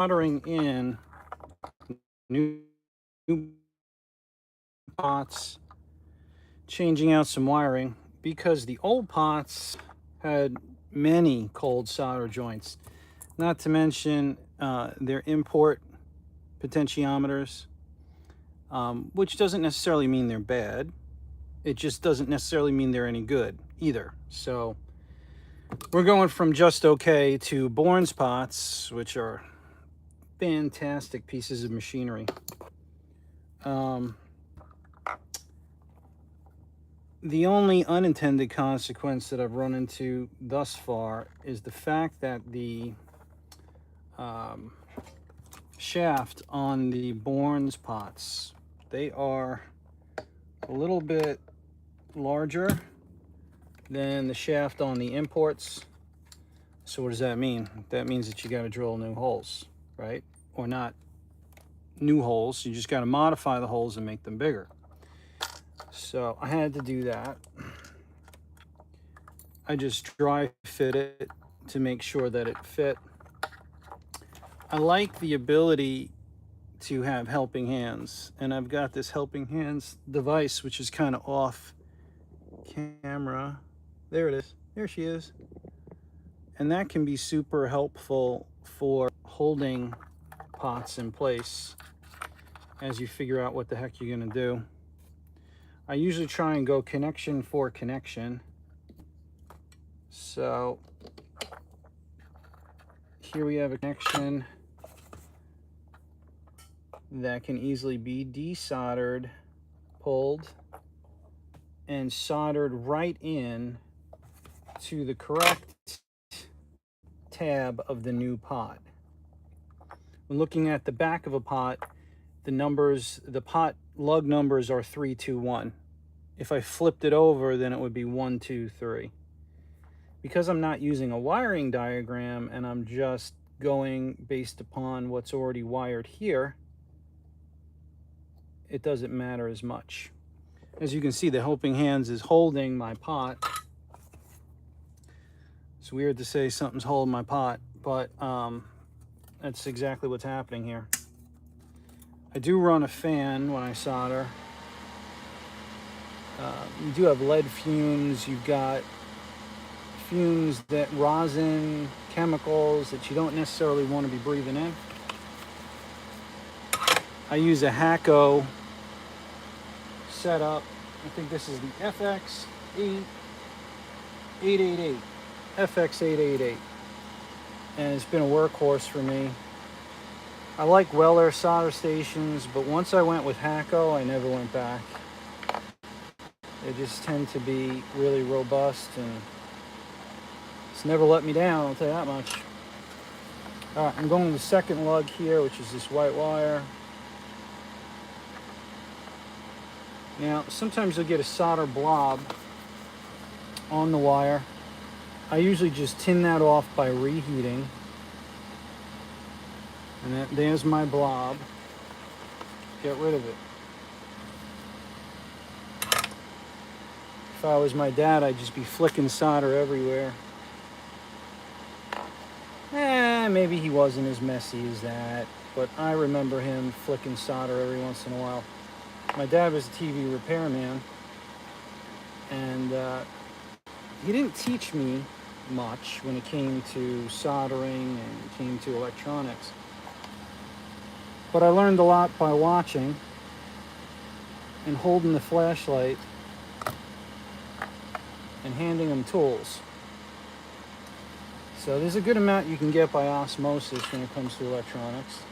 soldering in new pots, changing out some wiring because the old pots had many cold solder joints, not to mention their import potentiometers, which doesn't necessarily mean they're bad. It just doesn't necessarily mean they're any good either. So we're going from just okay to Bourne's pots, which are fantastic pieces of machinery. The only unintended consequence that I've run into thus far is the fact that the shaft on the Bourne's pots, they are a little bit larger than the shaft on the imports. So what does that mean? That means that you got to drill new holes, right? Or not new holes, you just got to modify the holes and make them bigger. So I had to do that. I just dry fit it to make sure that it fit. I like the ability to have helping hands, and I've got this helping hands device which is kind of off camera. There it is. There she is. And that can be super helpful for holding pots in place as you figure out what the heck you're going to do. I usually try and go connection for connection. So here we have a connection that can easily be desoldered, pulled, and soldered right in to the correct tab of the new pot. When looking at the back of a pot, the pot lug numbers are 3, 2, 1. If I flipped it over, then it would be 1, 2, 3. Because I'm not using a wiring diagram and I'm just going based upon what's already wired here, it doesn't matter as much. As you can see, the helping hands is holding my pot. It's weird to say something's holding my pot, but that's exactly what's happening here. I do run a fan when I solder. You do have lead fumes. You've got fumes, that rosin, chemicals that you don't necessarily want to be breathing in. I use a Hakko setup. I think this is the FX888. FX888. And it's been a workhorse for me. I like Weller solder stations, but once I went with Hakko, I never went back. They just tend to be really robust, and it's never let me down, I'll tell you that much. All right, I'm going to the second lug here, which is this white wire. Now, sometimes you'll get a solder blob on the wire. I usually just tin that off by reheating. And there's my blob. Get rid of it. If I was my dad, I'd just be flicking solder everywhere. Maybe he wasn't as messy as that, but I remember him flicking solder every once in a while. My dad was a TV repairman, and he didn't teach me much when it came to soldering and came to electronics. But I learned a lot by watching and holding the flashlight and handing him tools. So there's a good amount you can get by osmosis when it comes to electronics.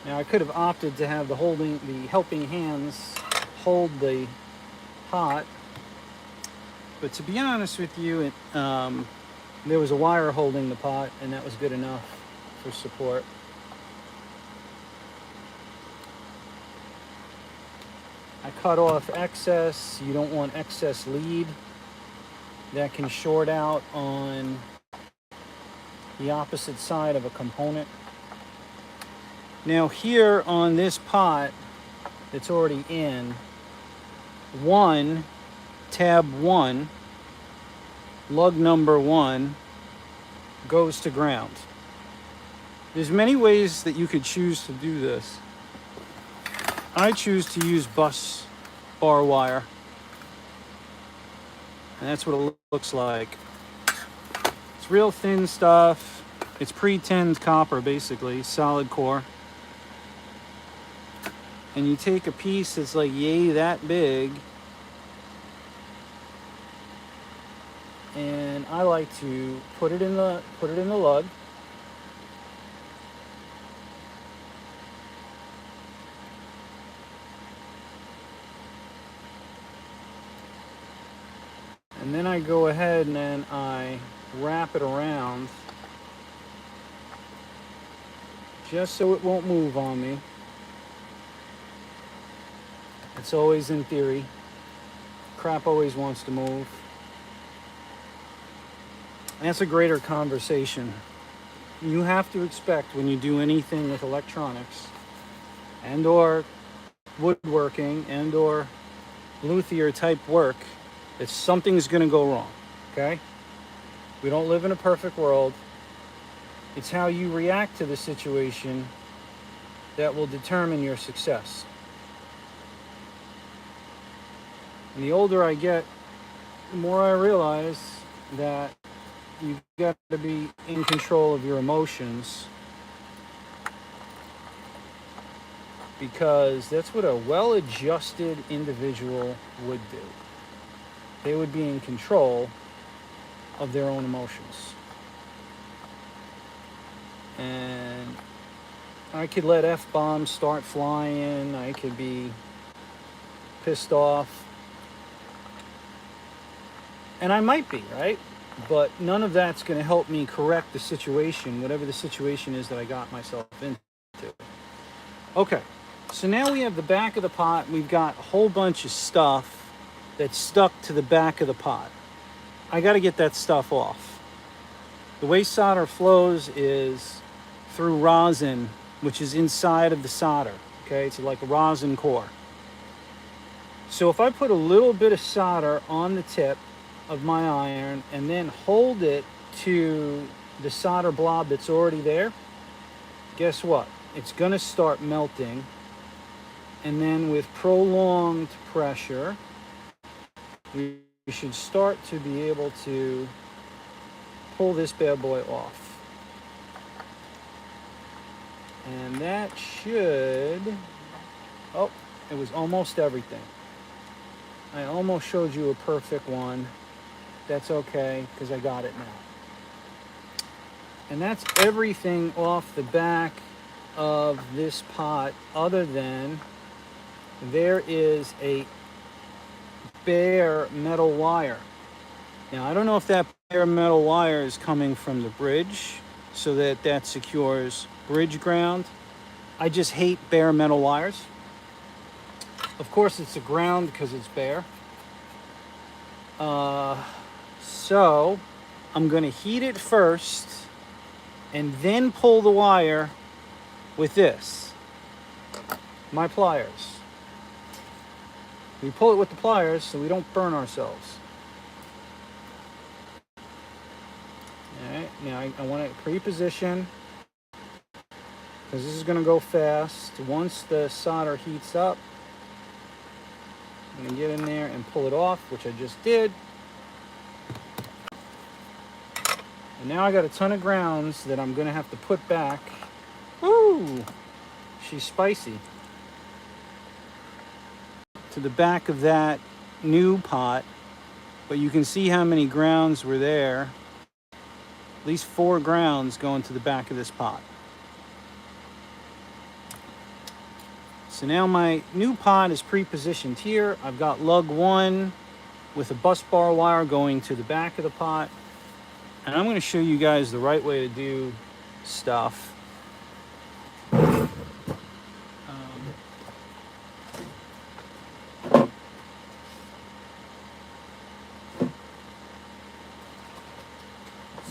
Now I could have opted to have the helping hands hold the pot, but to be honest with you, there was a wire holding the pot, and that was good enough for support. I cut off excess. You don't want excess lead. That can short out on the opposite side of a component. Now here on this pot that's already in, tab 1 lug number 1 goes to ground. There's many ways that you could choose to do this. I choose to use bus bar wire, and that's what it looks like. It's real thin stuff. It's pre-tinned copper, basically, solid core. And you take a piece that's like yay that big, and I like to put it in the lug. And then I go ahead and then I wrap it around just so it won't move on me. It's always in theory. Crap always wants to move. And that's a greater conversation. You have to expect when you do anything with electronics and or woodworking and or luthier type work that something's going to go wrong, okay? We don't live in a perfect world. It's how you react to the situation that will determine your success. And the older I get, the more I realize that you've got to be in control of your emotions, because that's what a well-adjusted individual would do. They would be in control of their own emotions. And I could let F-bombs start flying. I could be pissed off. And I might be, right? But none of that's going to help me correct the situation, whatever the situation is that I got myself into. Okay, so now we have the back of the pot. We've got a whole bunch of stuff that's stuck to the back of the pot. I got to get that stuff off. The way solder flows is through rosin, which is inside of the solder. Okay, it's like a rosin core. So if I put a little bit of solder on the tip of my iron and then hold it to the solder blob that's already there, guess what? It's going to start melting. And then with prolonged pressure, we should start to be able to pull this bad boy off. And that should... Oh, it was almost everything. I almost showed you a perfect one. That's okay, because I got it now. And that's everything off the back of this pot, other than there is a bare metal wire. Now, I don't know if that bare metal wire is coming from the bridge so that secures bridge ground. I just hate bare metal wires. Of course, it's a ground because it's bare. So I'm going to heat it first and then pull the wire with this, my pliers. We pull it with the pliers so we don't burn ourselves. All right, now I want to pre-position because this is going to go fast. Once the solder heats up, I'm going to get in there and pull it off, which I just did. And now I got a ton of grounds that I'm going to have to put back. Woo! She's spicy. To the back of that new pot, but you can see how many grounds were there. At least 4 grounds going to the back of this pot. So now my new pot is pre-positioned here. I've got lug 1 with a bus bar wire going to the back of the pot. And I'm going to show you guys the right way to do stuff.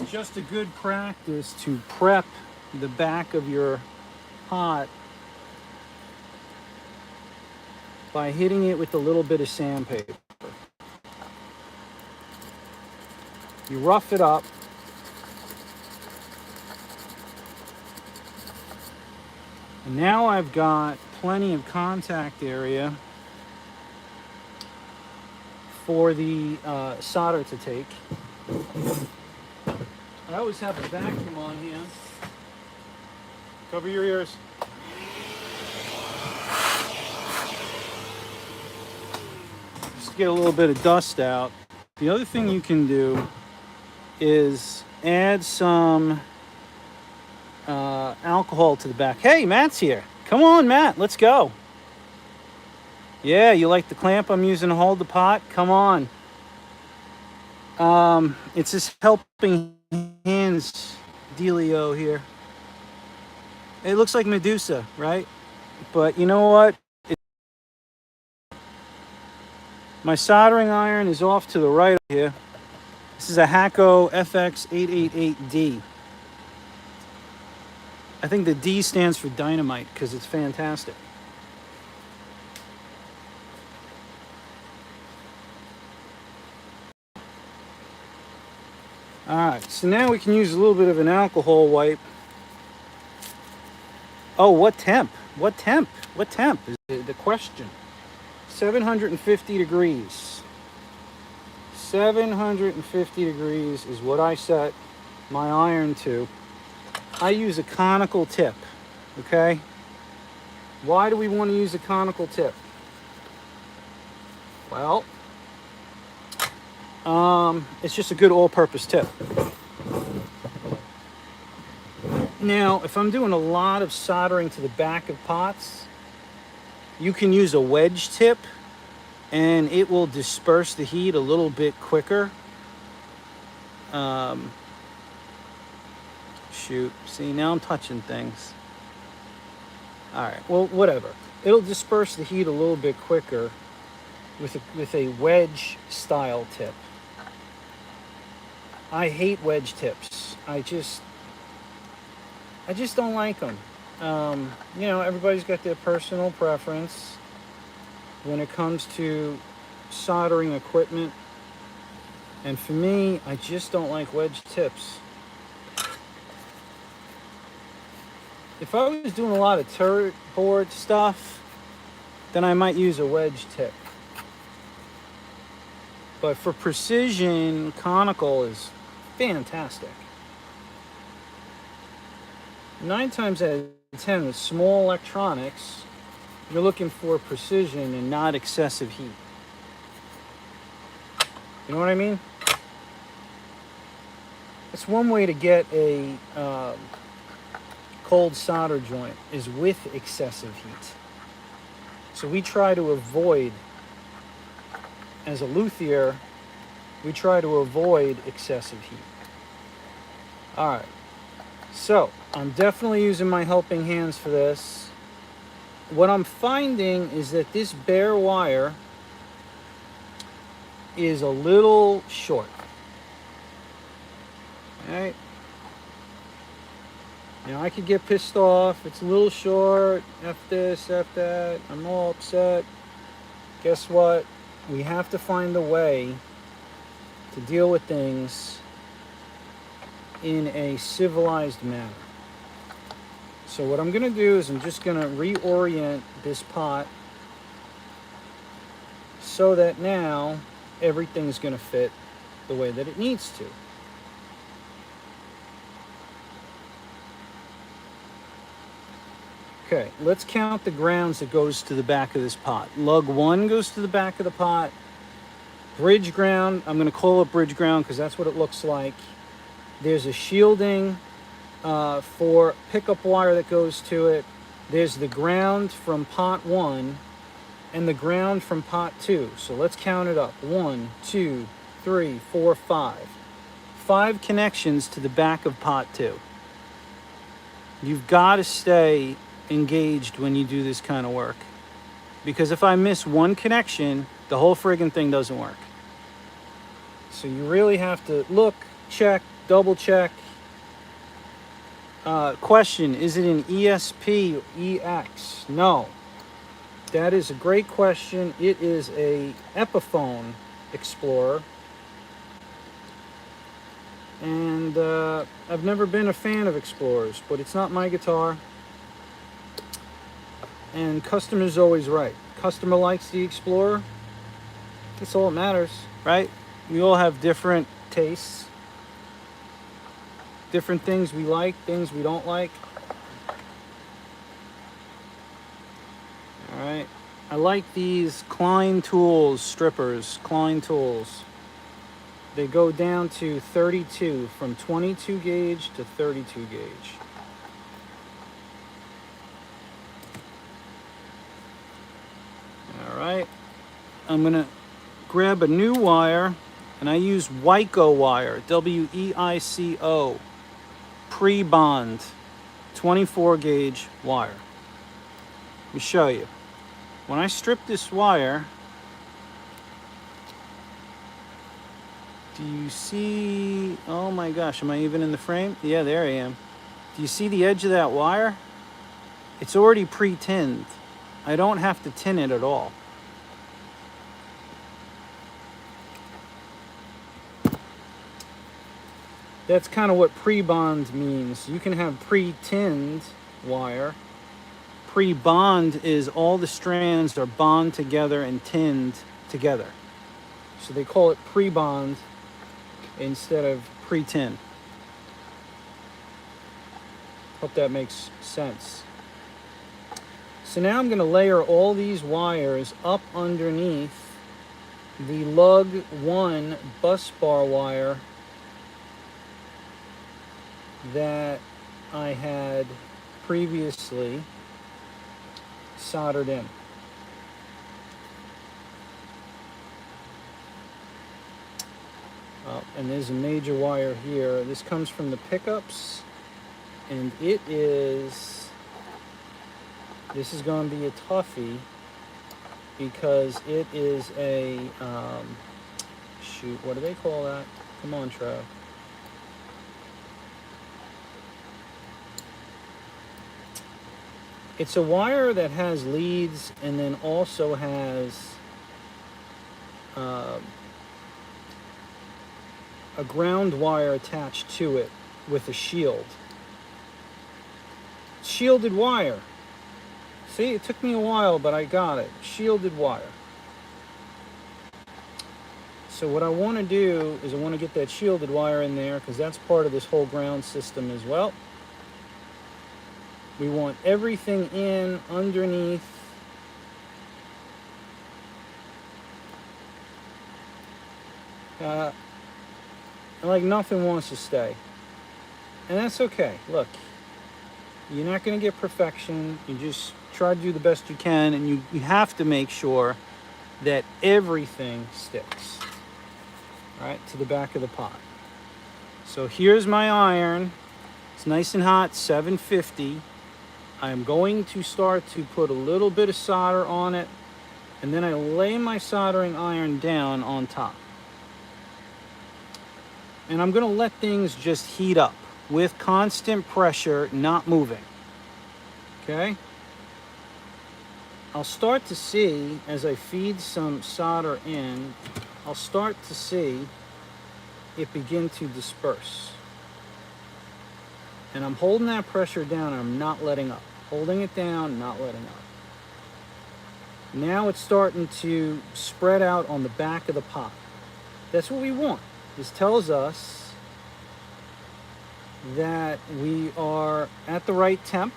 It's just a good practice to prep the back of your pot by hitting it with a little bit of sandpaper. You rough it up. And now I've got plenty of contact area for the solder to take. I always have a vacuum on here. Cover your ears. Just to get a little bit of dust out. The other thing you can do is add some alcohol to the back. Hey, Matt's here. Come on, Matt, let's go. Yeah, you like the clamp I'm using to hold the pot? Come on. It's this helping hands dealio here. It looks like Medusa, right? But you know what? My soldering iron is off to the right here. This is a Hakko FX888D. I think the D stands for dynamite because it's fantastic. All right, so now we can use a little bit of an alcohol wipe. Oh, what temp? What temp? What temp is the question? 750 degrees. 750 degrees is what I set my iron to. I use a conical tip, okay? Why do we want to use a conical tip? Well, it's just a good all-purpose tip. Now, if I'm doing a lot of soldering to the back of pots, you can use a wedge tip and it will disperse the heat a little bit quicker. Shoot, see, now I'm touching things. All right, well, whatever. It'll disperse the heat a little bit quicker with a wedge style tip. I hate wedge tips. I just don't like them. You know, everybody's got their personal preference when it comes to soldering equipment. And for me, I just don't like wedge tips. If I was doing a lot of turret board stuff, then I might use a wedge tip. But for precision, conical is fantastic. 9 times out of 10 with small electronics, you're looking for precision and not excessive heat. You know what I mean? That's one way to get a cold solder joint, is with excessive heat. So we try to avoid, as a luthier, we try to avoid excessive heat. All right, so I'm definitely using my helping hands for this. What I'm finding is that this bare wire is a little short. All right. Now I could get pissed off. It's a little short. F this, F that. I'm all upset. Guess what? We have to find a way to deal with things in a civilized manner. So what I'm going to do is I'm just going to reorient this pot so that now everything's going to fit the way that it needs to. Okay, let's count the grounds that goes to the back of this pot. Lug 1 goes to the back of the pot. Bridge ground, I'm going to call it bridge ground because that's what it looks like. There's a shielding for pickup wire that goes to it. There's the ground from pot 1 and the ground from pot 2. So let's count it up. 1, 2, 3, 4, 5. 5 connections to the back of pot 2. You've got to stay engaged when you do this kind of work, because if I miss one connection, the whole friggin' thing doesn't work. So you really have to look, check, double check. Question, is it an ESP or EX? No. That is a great question. It is a Epiphone Explorer. And I've never been a fan of Explorers, but it's not my guitar. And customer's always right. Customer likes the Explorer. That's all that matters, right? We all have different tastes, different things we like, things we don't like. All right. I like these Klein Tools strippers, Klein Tools. They go down to 32, from 22 gauge to 32 gauge. All right. I'm gonna grab a new wire, and I use Weico wire, W-E-I-C-O, pre-bond, 24 gauge wire. Let me show you. When I strip this wire, do you see, oh my gosh, am I even in the frame? Yeah, there I am. Do you see the edge of that wire? It's already pre-tinned. I don't have to tin it at all. That's kind of what pre-bond means. You can have pre-tinned wire. Pre-bond is all the strands are bond together and tinned together. So they call it pre-bond instead of pre-tin. Hope that makes sense. So now I'm going to layer all these wires up underneath the Lug 1 bus bar wire that I had previously soldered in. And there's a major wire here. This comes from the pickups, and this is going to be a toughie because it is a, shoot, what do they call that? Come on, Trev. It's a wire that has leads and then also has a ground wire attached to it with a shield. Shielded wire. See, it took me a while, but I got it. Shielded wire. So what I want to do is I want to get that shielded wire in there because that's part of this whole ground system as well. We want everything in underneath like nothing wants to stay. And that's okay. Look, you're not going to get perfection. You just try to do the best you can, and you have to make sure that everything sticks, all right, to the back of the pot. So here's my iron. It's nice and hot, 750. I'm going to start to put a little bit of solder on it, and then I lay my soldering iron down on top. And I'm going to let things just heat up with constant pressure, not moving. Okay? I'll start to see, as I feed some solder in, I'll start to see it begin to disperse. And I'm holding that pressure down, and I'm not letting up. Holding it down, not letting up. Now it's starting to spread out on the back of the pot. That's what we want. This tells us that we are at the right temp.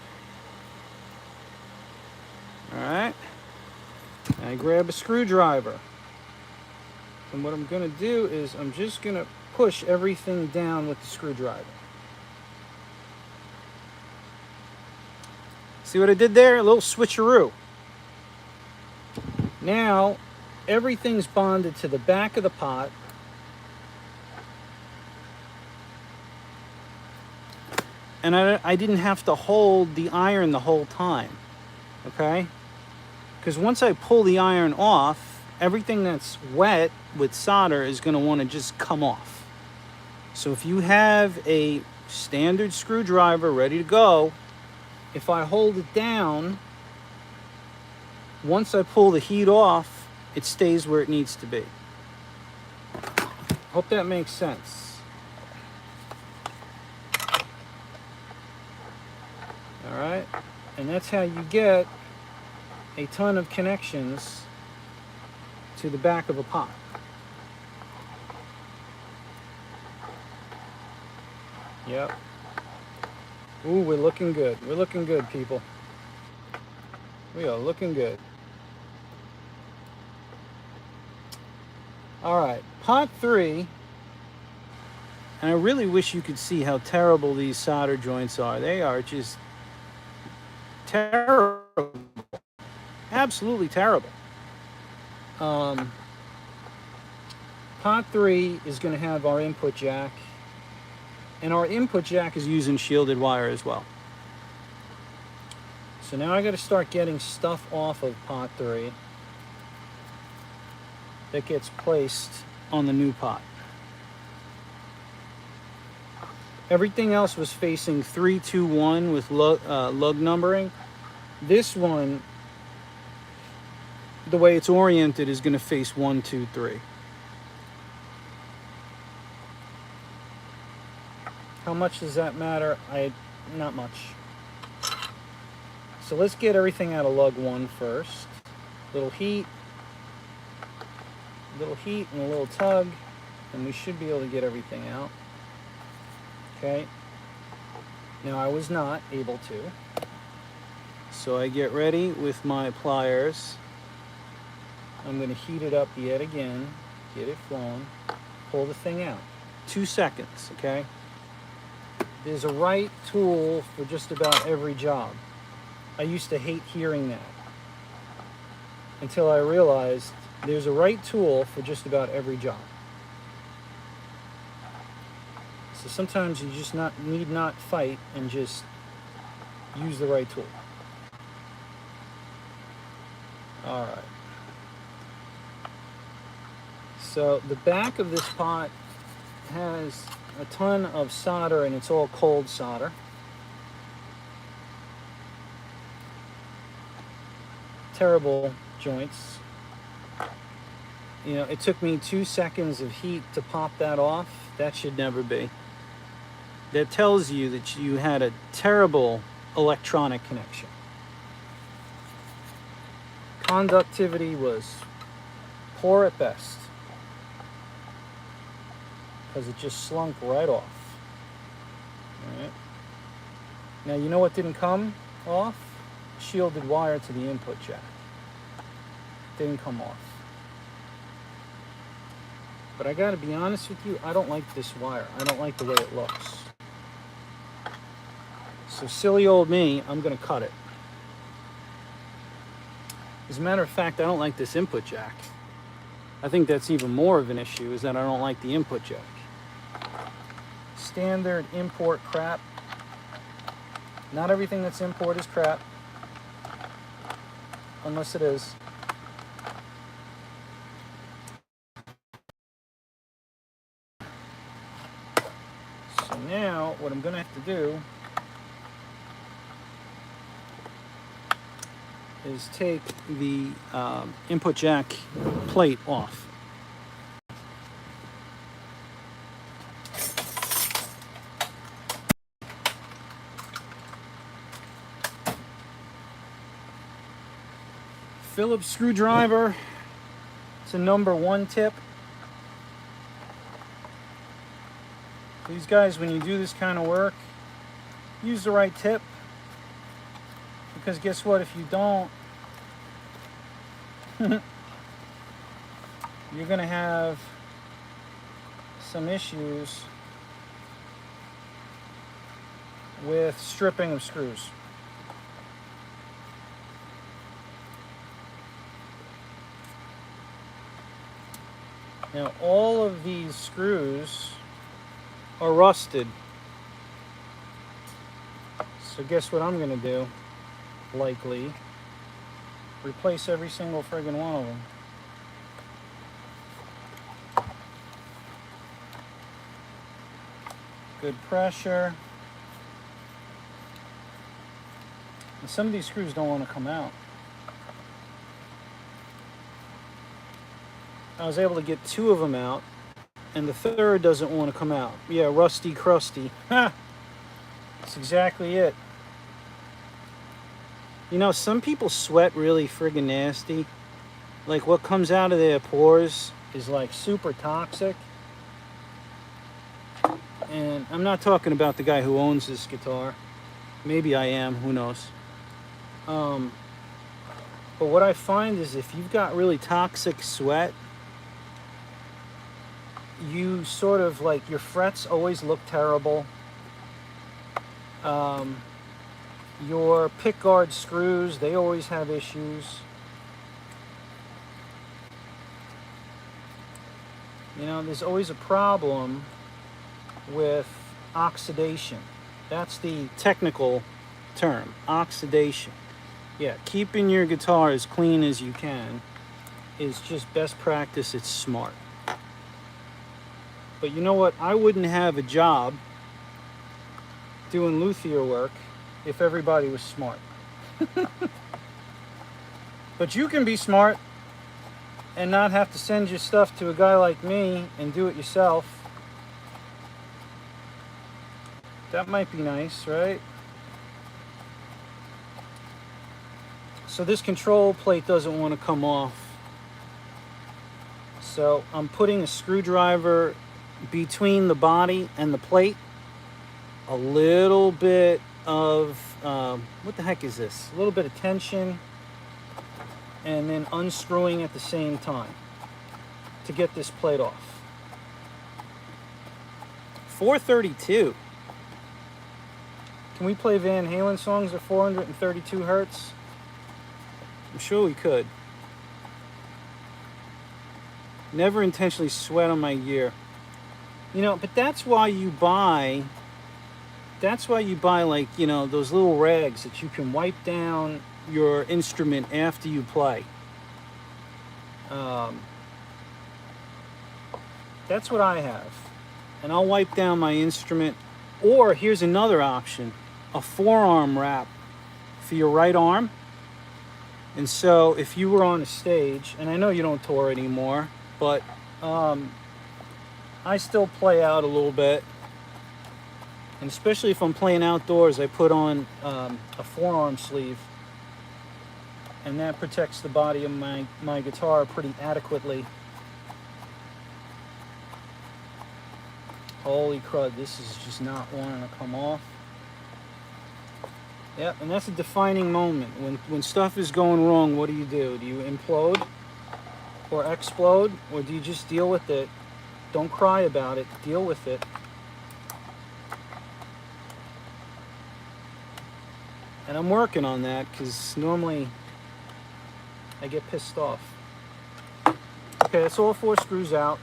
All right. And I grab a screwdriver. And what I'm going to do is I'm just going to push everything down with the screwdriver. See what I did there? A little switcheroo. Now, everything's bonded to the back of the pot. And I didn't have to hold the iron the whole time, okay? Because once I pull the iron off, everything that's wet with solder is going to want to just come off. So if you have a standard screwdriver ready to go, if I hold it down, once I pull the heat off, it stays where it needs to be. Hope that makes sense. All right, and that's how you get a ton of connections to the back of a pot. Yep. Ooh, we're looking good. We're looking good, people. We are looking good. All right, pot 3. And I really wish you could see how terrible these solder joints are. They are just terrible. Absolutely terrible. Pot 3 is going to have our input jack. And our input jack is using shielded wire as well. So now I got to start getting stuff off of pot 3 that gets placed on the new pot. Everything else was facing 3, 2, 1 with lug numbering. This one, the way it's oriented, is going to face 1, 2, 3. How much does that matter? Not much. So let's get everything out of lug 1 first. Little heat and a little tug, and we should be able to get everything out. Okay. Now I was not able to. So I get ready with my pliers. I'm going to heat it up yet again, get it flowing, pull the thing out. 2 seconds, okay? There's a right tool for just about every job. I used to hate hearing that until I realized there's a right tool for just about every job. So sometimes you just need not fight and just use the right tool. All right. So the back of this pot has a ton of solder, and it's all cold solder. Terrible joints. You know, it took me 2 seconds of heat to pop that off. That should never be. That tells you that you had a terrible electronic connection. Conductivity was poor at best, because it just slunk right off. All right. Now, you know what didn't come off? Shielded wire to the input jack. Didn't come off. But I gotta be honest with you, I don't like this wire. I don't like the way it looks. So silly old me, I'm gonna cut it. As a matter of fact, I don't like this input jack. I think that's even more of an issue, is that I don't like the input jack. Standard import crap. Not everything that's import is crap. Unless it is. So now, what I'm gonna have to do is take the input jack plate off. Phillips screwdriver. It's a number 1 tip. These guys, when you do this kind of work, use the right tip. Because guess what? If you don't, you're going to have some issues with stripping of screws. Now, all of these screws are rusted. So guess what I'm going to do? Likely replace every single friggin' one of them. Good pressure. And some of these screws don't want to come out. I was able to get 2 of them out, and the third doesn't want to come out. Yeah, rusty crusty. Ha! That's exactly it. You know, some people sweat really friggin' nasty. Like what comes out of their pores is like super toxic. And I'm not talking about the guy who owns this guitar. Maybe I am, who knows. But what I find is if you've got really toxic sweat, you sort of like your frets always look terrible. Your pickguard screws, they always have issues. You know, there's always a problem with oxidation. That's the technical term, oxidation. Yeah, keeping your guitar as clean as you can is just best practice. It's smart. But you know what? I wouldn't have a job doing luthier work if everybody was smart. But you can be smart and not have to send your stuff to a guy like me and do it yourself. That might be nice, right? So this control plate doesn't want to come off. So I'm putting a screwdriver between the body and the plate. A little bit of, what the heck is this? A little bit of tension. And then unscrewing at the same time to get this plate off. 432. Can we play Van Halen songs at 432 hertz? I'm sure we could. Never intentionally sweat on my gear. You know, but that's why you buy like, you know, those little rags that you can wipe down your instrument after you play. That's what I have. And I'll wipe down my instrument. Or here's another option, a forearm wrap for your right arm. And so if you were on a stage, and I know you don't tour anymore, but I still play out a little bit. And especially if I'm playing outdoors, I put on a forearm sleeve. And that protects the body of my guitar pretty adequately. Holy crud, this is just not wanting to come off. Yep, and that's a defining moment. When stuff is going wrong, what do? Do you implode or explode? Or do you just deal with it? Don't cry about it, deal with it. And I'm working on that because normally I get pissed off. Okay, that's all 4 screws out.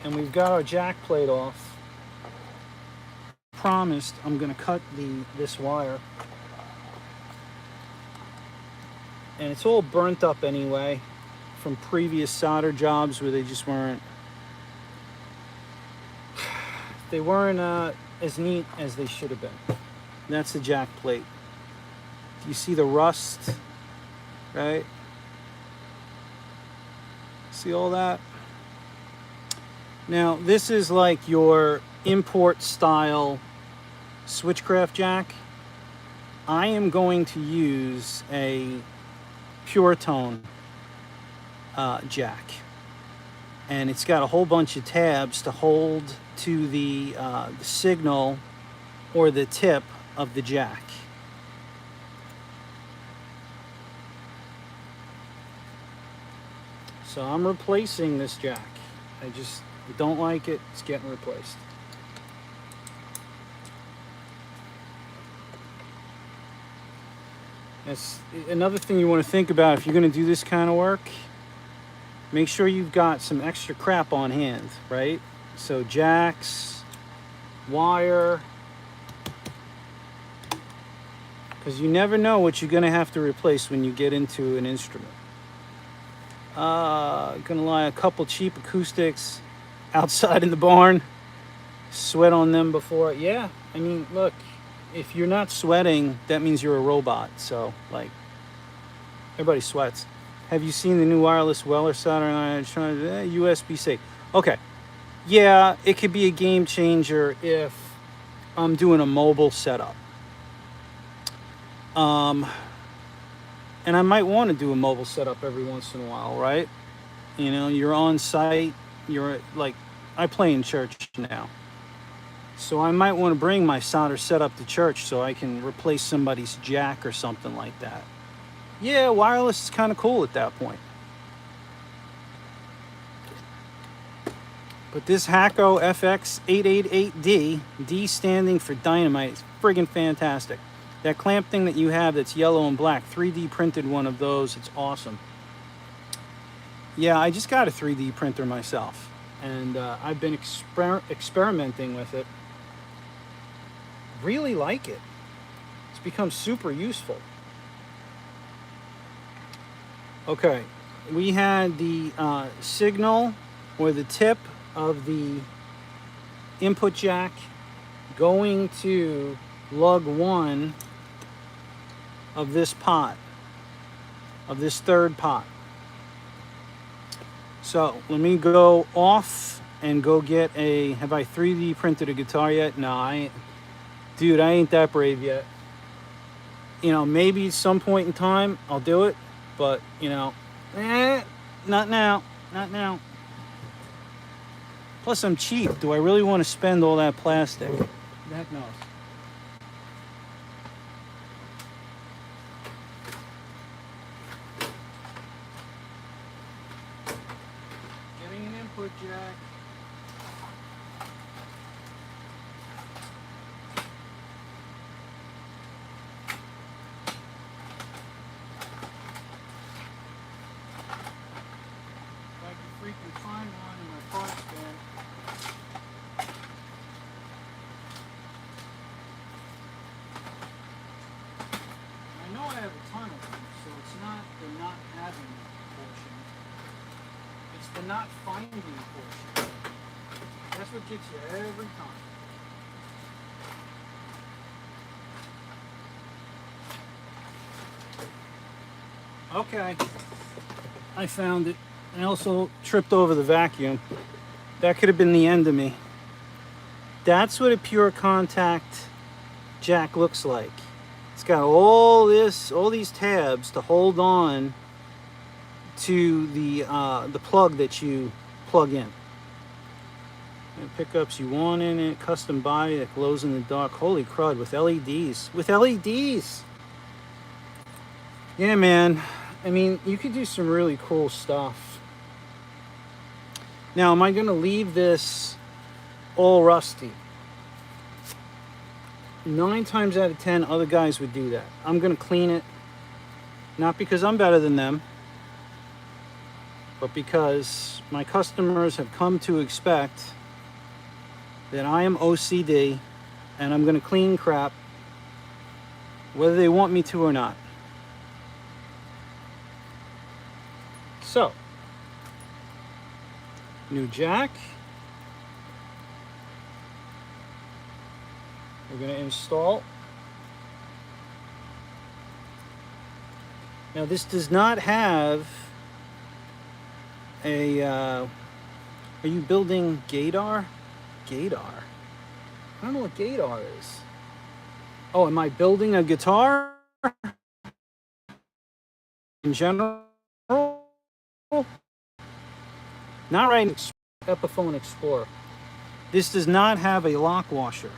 And we've got our jack plate off. Promised I'm gonna cut this wire. And it's all burnt up anyway from previous solder jobs where they just weren't as neat as they should have been. That's the jack plate. Do you see the rust? Right? See all that? Now, this is like your import style Switchcraft jack. I am going to use a Pure Tone jack. And it's got a whole bunch of tabs to hold to the signal or the tip of the jack. So I'm replacing this jack. I just don't like it. It's getting replaced. That's another thing you want to think about if you're going to do this kind of work. Make sure you've got some extra crap on hand, right? So jacks, wire, because you never know what you're going to have to replace when you get into an instrument. Gonna lie, a couple cheap acoustics outside in the barn. Sweat on them before. Yeah, I mean, look, if you're not sweating, that means you're a robot. So, like, everybody sweats. Have you seen the new wireless Weller soldering iron USB-C? Okay, Yeah, it could be a game changer if I'm doing a mobile setup. Um, and I might want to do a mobile setup every once in a while, right? You know, you're on site, you're like, I play in church now. So I might want to bring my solder setup to church so I can replace somebody's jack or something like that. Yeah, wireless is kind of cool at that point. But this Hakko FX888D, D standing for dynamite, is friggin' fantastic. That clamp thing that you have that's yellow and black, 3D printed one of those, it's awesome. Yeah, I just got a 3D printer myself, and I've been experimenting with it. Really like it. It's become super useful. Okay, we had the signal or the tip of the input jack going to lug 1 of this pot, of this third pot. So let me go off and go get a, have I 3D printed a guitar yet? No, I ain't. Dude, I ain't that brave yet. You know, maybe at some point in time I'll do it, but you know, not now, not now. Plus I'm cheap. Do I really want to spend all that plastic? Heck knows. Getting an input jack. If I can freaking find one in my parts bin. I know I have a ton of them, so it's not the not having portion. It's the not finding portion. That's what gets you every time. Okay, I found it. I also tripped over the vacuum. That could have been the end of me. That's what a pure contact jack looks like. It's got all these tabs to hold on to the plug that you plug in. And pickups you want in it, custom body that glows in the dark. Holy crud, with LEDs. With LEDs! Yeah, man. I mean, you could do some really cool stuff. Now, am I going to leave this all rusty? 9 times out of 10, other guys would do that. I'm going to clean it. Not because I'm better than them, but because my customers have come to expect that I am OCD and I'm going to clean crap whether they want me to or not. So, new jack. We're going to install. Now this does not have a, are you building Gaydar? Gaydar? I don't know what Gaydar is. Oh, am I building a guitar? In general? Not right now. Epiphone Explorer. This does not have a lock washer.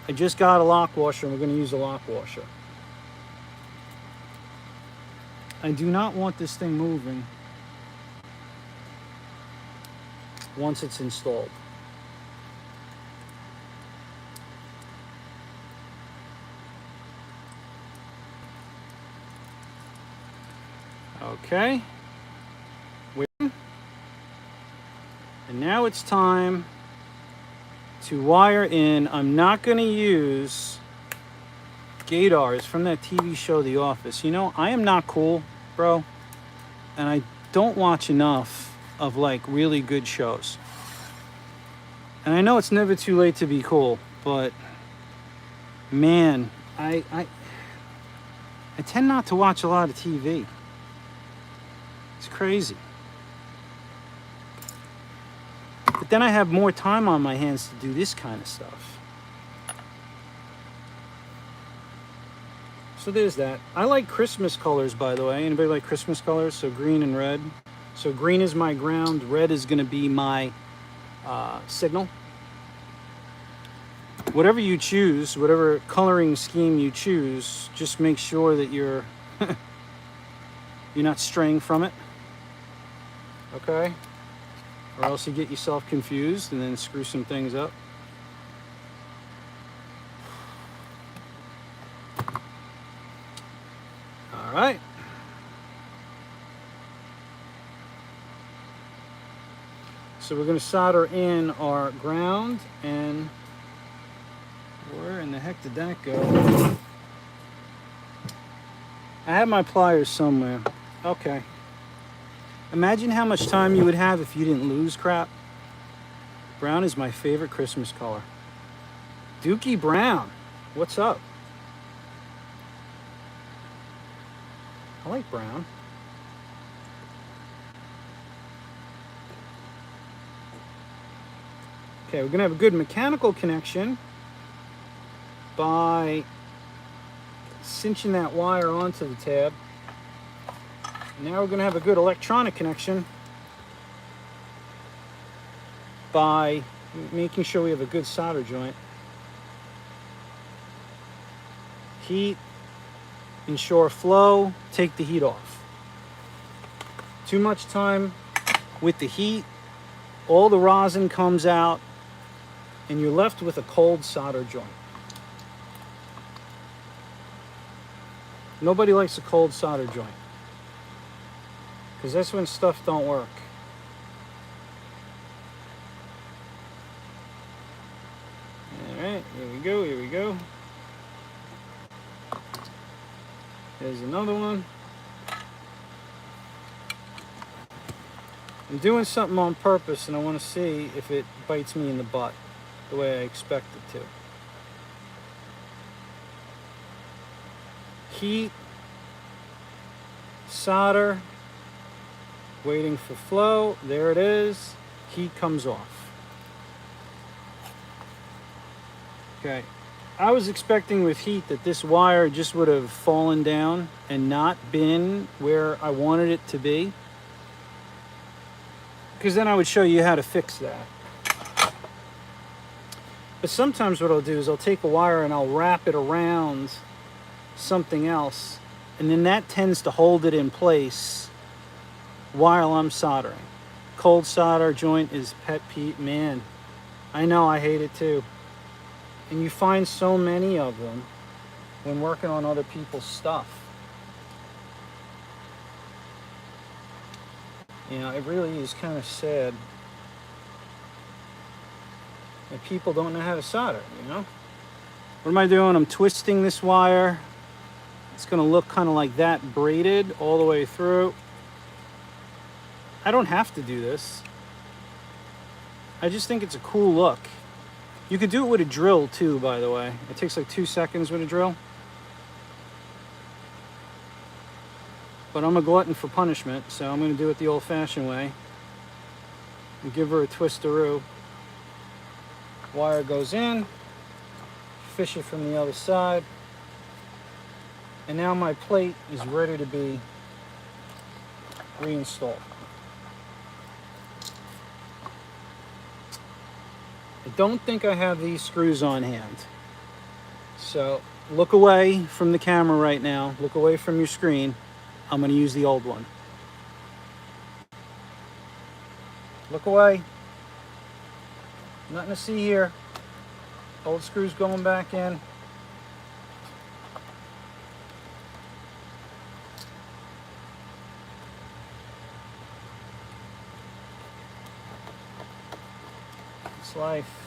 I just got a lock washer and we're going to use a lock washer. I do not want this thing moving once it's installed. Okay. And now it's time to wire in. I'm not going to use Gaydars from that TV show The Office. You know, I am not cool, bro. And I don't watch enough of like really good shows. And I know it's never too late to be cool, but man, I tend not to watch a lot of TV. It's crazy. But then I have more time on my hands to do this kind of stuff. So there's that. I like Christmas colors, by the way. Anybody like Christmas colors? So green and red. So green is my ground. Red is going to be my signal. Whatever you choose, whatever coloring scheme you choose, just make sure that you're not straying from it. Okay? Or else you get yourself confused and then screw some things up. All right. So we're going to solder in our ground, and where in the heck did that go? I have my pliers somewhere. Okay. Imagine how much time you would have if you didn't lose crap. Brown is my favorite Christmas color. Dookie Brown, what's up? I like brown. Okay, we're gonna have a good mechanical connection by cinching that wire onto the tab. Now we're gonna have a good electronic connection by making sure we have a good solder joint. Heat, ensure flow, take the heat off. Too much time with the heat, all the rosin comes out, and you're left with a cold solder joint. Nobody likes a cold solder joint, because that's when stuff don't work. All right, here we go, here we go. There's another one. I'm doing something on purpose, and I want to see if it bites me in the butt the way I expect it to. Heat, solder, waiting for flow. There it is. Heat comes off. Okay. I was expecting with heat that this wire just would have fallen down and not been where I wanted it to be, because then I would show you how to fix that. But sometimes what I'll do is I'll take a wire and I'll wrap it around something else, and then that tends to hold it in place while I'm soldering. Cold solder joint is pet peeve. Man, I know, I hate it too. And you find so many of them when working on other people's stuff. You know, it really is kind of sad that people don't know how to solder, you know? What am I doing? I'm twisting this wire. It's gonna look kind of like that, braided all the way through. I don't have to do this. I just think it's a cool look. You could do it with a drill too, by the way. It takes like 2 seconds with a drill. But I'm a glutton for punishment, so I'm gonna do it the old-fashioned way. And give her a twistaroo. Wire goes in, fish it from the other side, and now my plate is ready to be reinstalled. I don't think I have these screws on hand. So look away from the camera right now. Look away from your screen. I'm going to use the old one. Look away. Nothing to see here. Old screws going back in. It's life.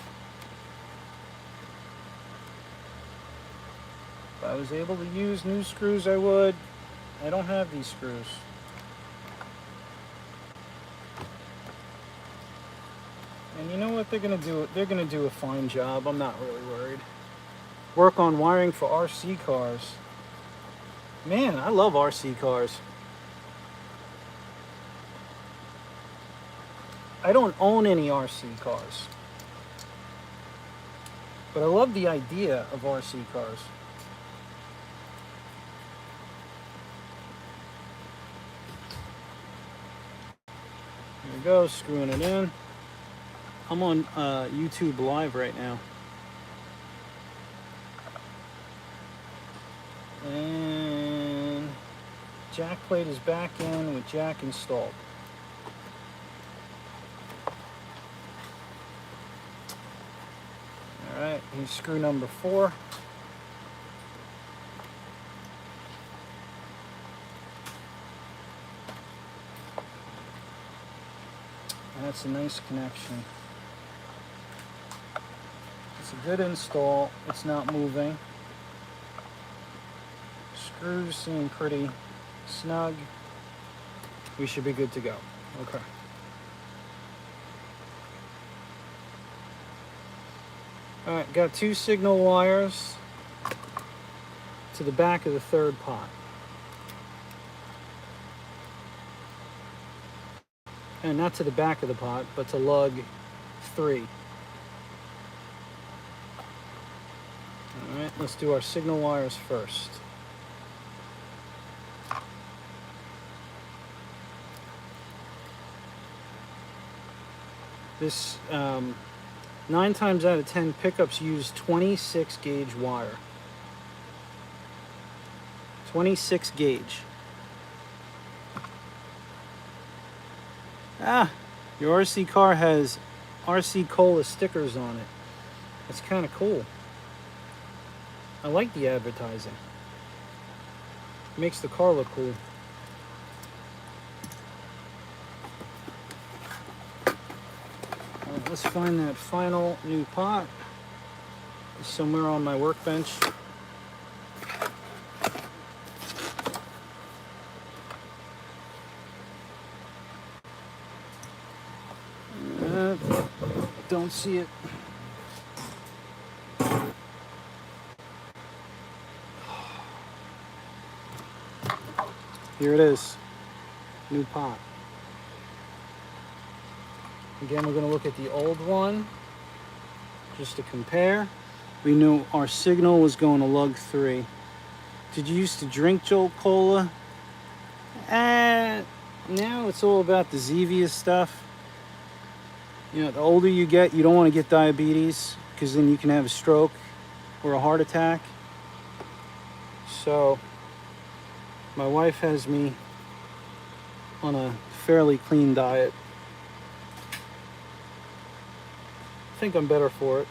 If I was able to use new screws, I would. I don't have these screws. And you know what they're gonna do? They're gonna do a fine job. I'm not really worried. Work on wiring for RC cars. Man, I love RC cars. I don't own any RC cars, but I love the idea of RC cars. There we go, screwing it in. I'm on YouTube Live right now. And jack plate is back in with jack installed. All right, here's screw number 4. And that's a nice connection. It's a good install. It's not moving. Screws seem pretty snug. We should be good to go. Okay. All right, got 2 signal wires to the back of the 3rd pot. And not to the back of the pot, but to lug 3. All right, let's do our signal wires first. This 9 times out of 10 pickups use 26 gauge wire. 26 gauge. Ah, your RC car has RC Cola stickers on it. That's kind of cool. I like the advertising. It makes the car look cool. Let's find that final new pot. It's somewhere on my workbench. Don't see it. Here it is. New pot. Again, we're going to look at the old one just to compare. We knew our signal was going to lug 3. Did you used to drink Jolt Cola? Now it's all about the Zevia stuff. You know, the older you get, you don't want to get diabetes because then you can have a stroke or a heart attack. So my wife has me on a fairly clean diet. I think I'm better for it.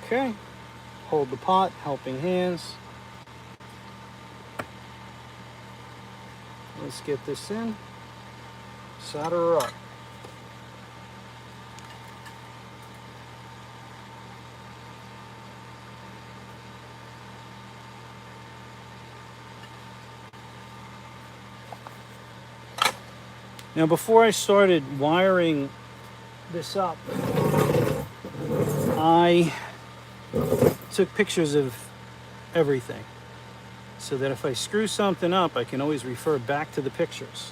Okay, hold the pot, helping hands. Let's get this in, solder her up. Now, before I started wiring this up, I took pictures of everything so that if I screw something up, I can always refer back to the pictures.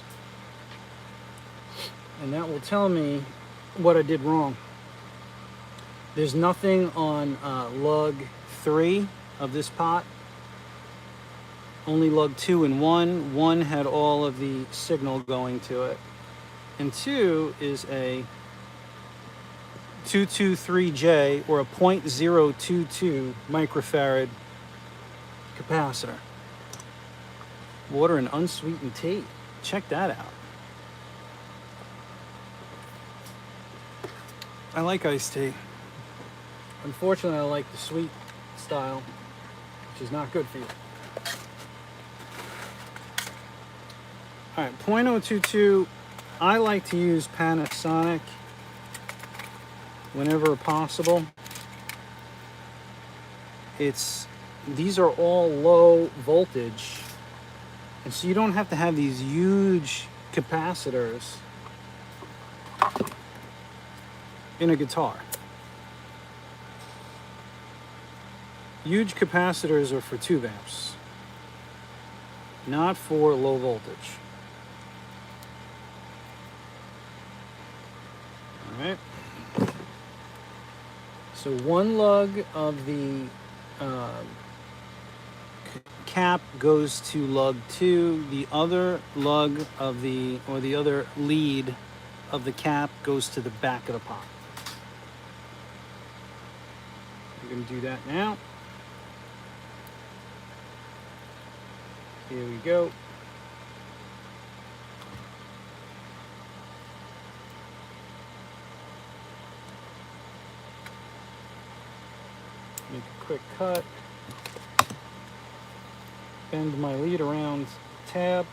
And that will tell me what I did wrong. There's nothing on lug 3 of this pot. Only lug 2 and 1. 1 had all of the signal going to it. And 2 is a 223J or a 0.022 microfarad capacitor. Water and unsweetened tea. Check that out. I like iced tea. Unfortunately, I like the sweet style, which is not good for you. All right, 0.022. I like to use Panasonic whenever possible. These are all low voltage, and so you don't have to have these huge capacitors in a guitar. Huge capacitors are for tube amps. not for low voltage. All right. So one lug of the cap goes to lug 2. The other lug of the other lead of the cap goes to the back of the pot. I'm going to do that now. Here we go. Make a quick cut. Bend my lead around tab.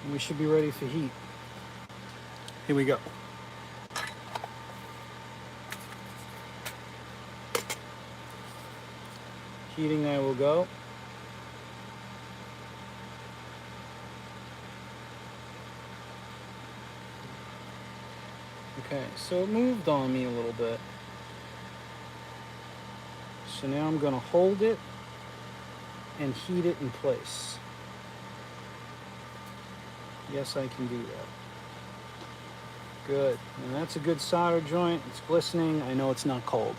And we should be ready for heat. Here we go. Heating I will go. Okay, so it moved on me a little bit. So now I'm going to hold it and heat it in place. Yes, I can do that. Good. And that's a good solder joint. It's glistening. I know it's not cold.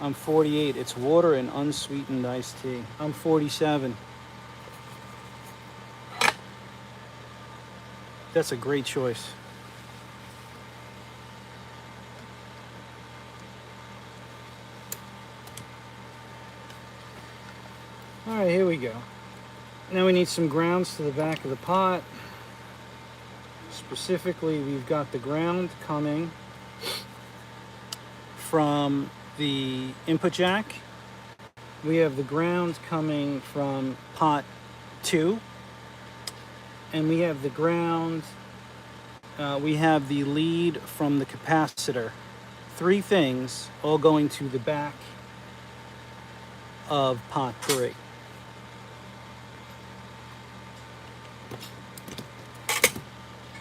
I'm 48. It's water and unsweetened iced tea. I'm 47. That's a great choice. All right, here we go. Now we need some grounds to the back of the pot. Specifically, we've got the ground coming from the input jack. We have the ground coming from pot 2. And we have the ground, we have the lead from the capacitor. 3 things all going to the back of pot 3.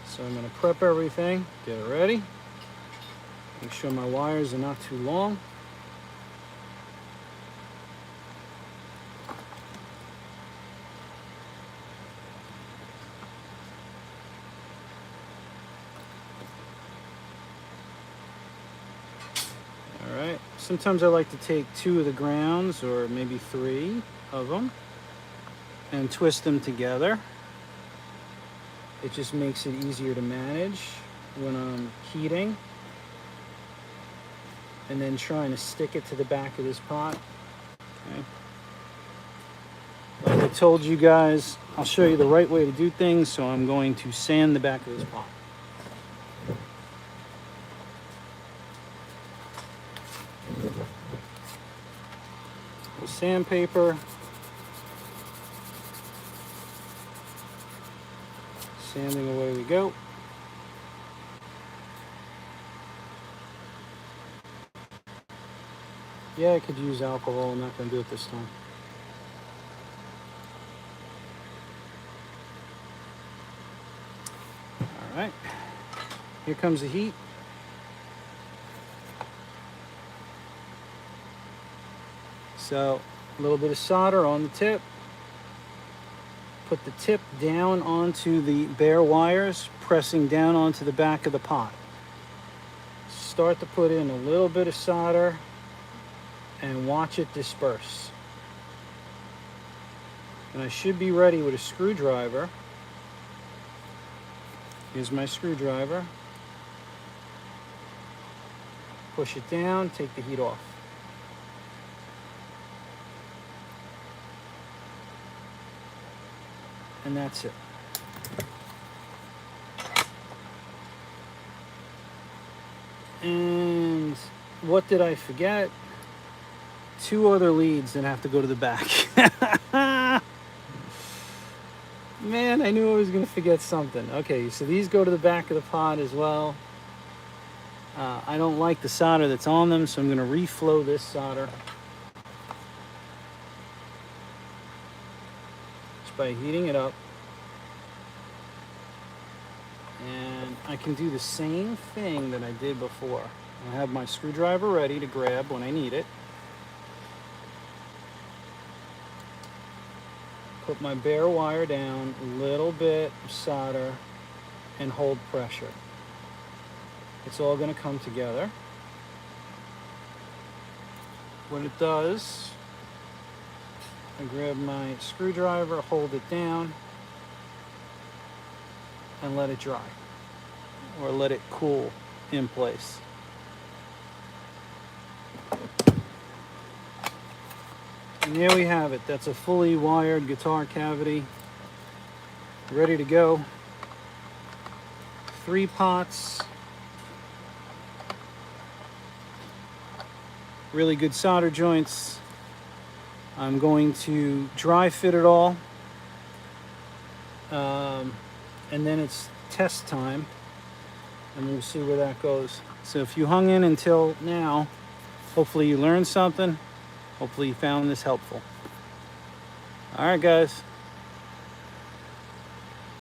So I'm going to prep everything, get it ready. Make sure my wires are not too long. All right. Sometimes I like to take 2 of the grounds, or maybe 3 of them, and twist them together. It just makes it easier to manage when I'm heating and then trying to stick it to the back of this pot. Okay. Like I told you guys, I'll show you the right way to do things, so I'm going to sand the back of this pot. With sandpaper. Sanding away we go. Yeah, I could use alcohol. I'm not going to do it this time. All right. Here comes the heat. So, a little bit of solder on the tip. Put the tip down onto the bare wires, pressing down onto the back of the pot. Start to put in a little bit of solder and watch it disperse. And I should be ready with a screwdriver. Here's my screwdriver. Push it down, take the heat off. And that's it. And what did I forget? 2 other leads that have to go to the back. Man, I knew I was going to forget something. Okay, so these go to the back of the pot as well. I don't like the solder that's on them, so I'm going to reflow this solder. By heating it up, and I can do the same thing that I did before. I have my screwdriver ready to grab when I need it. put my bare wire down, a little bit of solder, and hold pressure. It's all going to come together. When it does, I grab my screwdriver, hold it down, and let it dry, or let it cool in place. And there we have it. That's a fully wired guitar cavity, ready to go. 3 pots, really good solder joints. I'm going to dry fit it all, and then it's test time, and we'll see where that goes. So if you hung in until now, hopefully you learned something. Hopefully you found this helpful. All right, guys.